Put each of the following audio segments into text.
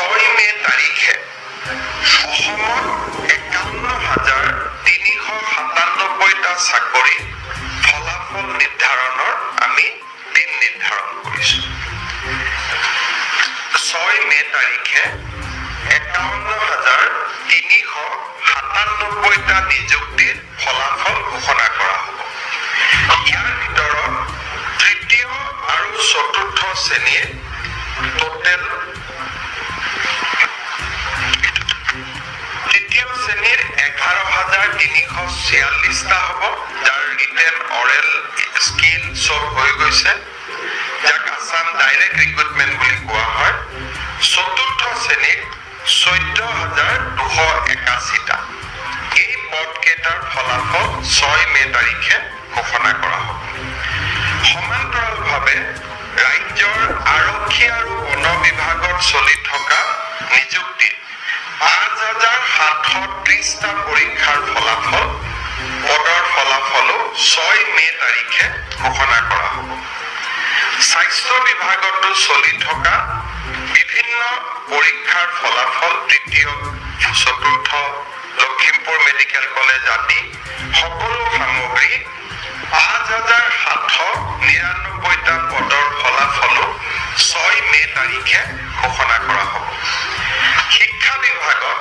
6 মে তাৰিখে অসমত 51,397টা চাকৰি ফলাফল নিৰ্ধাৰণৰ আমি দিন নিৰ্ধাৰণ কৰিছোঁ। 6 মে তাৰিখে 51,397টা নিযুক্তিৰ ফলাফল ঘোষণা কৰা হ'ব। ইয়াৰ ভিতৰত তৃতীয় আৰু চতুৰ্থ শ্ৰেণীৰ টোটেল তৃতীয় শ্ৰেণীৰ 11,346টা হ'ব, যাৰ ৰিটেন অৰেল স্কিল চব হৈ গৈছে, যাক আসাম ডাইৰেক্ট ৰিক্ৰুটমেণ্ট বুলি কোৱা হয়। চতুৰ্থ শ্ৰেণীৰ 14,281টা। এই পদকেইটাৰ ফলাফল 6 মে তাৰিখে ঘোষণা কৰা হ'ব। সমান্তৰালভাৱে ৰাজ্যৰ আৰক্ষী আৰু বন বিভাগত চলি থকা নিযুক্তি 5,730টা পৰীক্ষাৰ ফলাফল পদৰ ফলাফলো 6 মে তাৰিখে ঘোষণা কৰা হ'ব। স্বাস্থ্য বিভাগতো চলি থকা বিভিন্ন পৰীক্ষাৰ ফলাফল তৃতীয় চতুৰ্থ লখিমপুৰ মেডিকেল কলেজ আদি সকলো সামগ্ৰী 5,799টা পদৰ ফলাফলো 6 মে তাৰিখে ঘোষণা কৰা হ'ব। শিক্ষা বিভাগত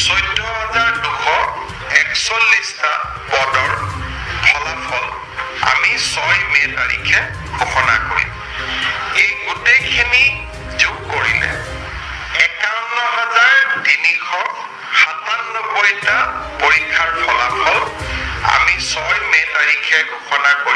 14,241টা পদৰ ফলাফল আমি 6 মে তাৰিখে ঘোষণা কৰিম। এই গোটেইখিনি যোগ কৰিলে 51,397টা পৰীক্ষাৰ ফলাফল আমি 6 মে তাৰিখে ঘোষণা কৰিম।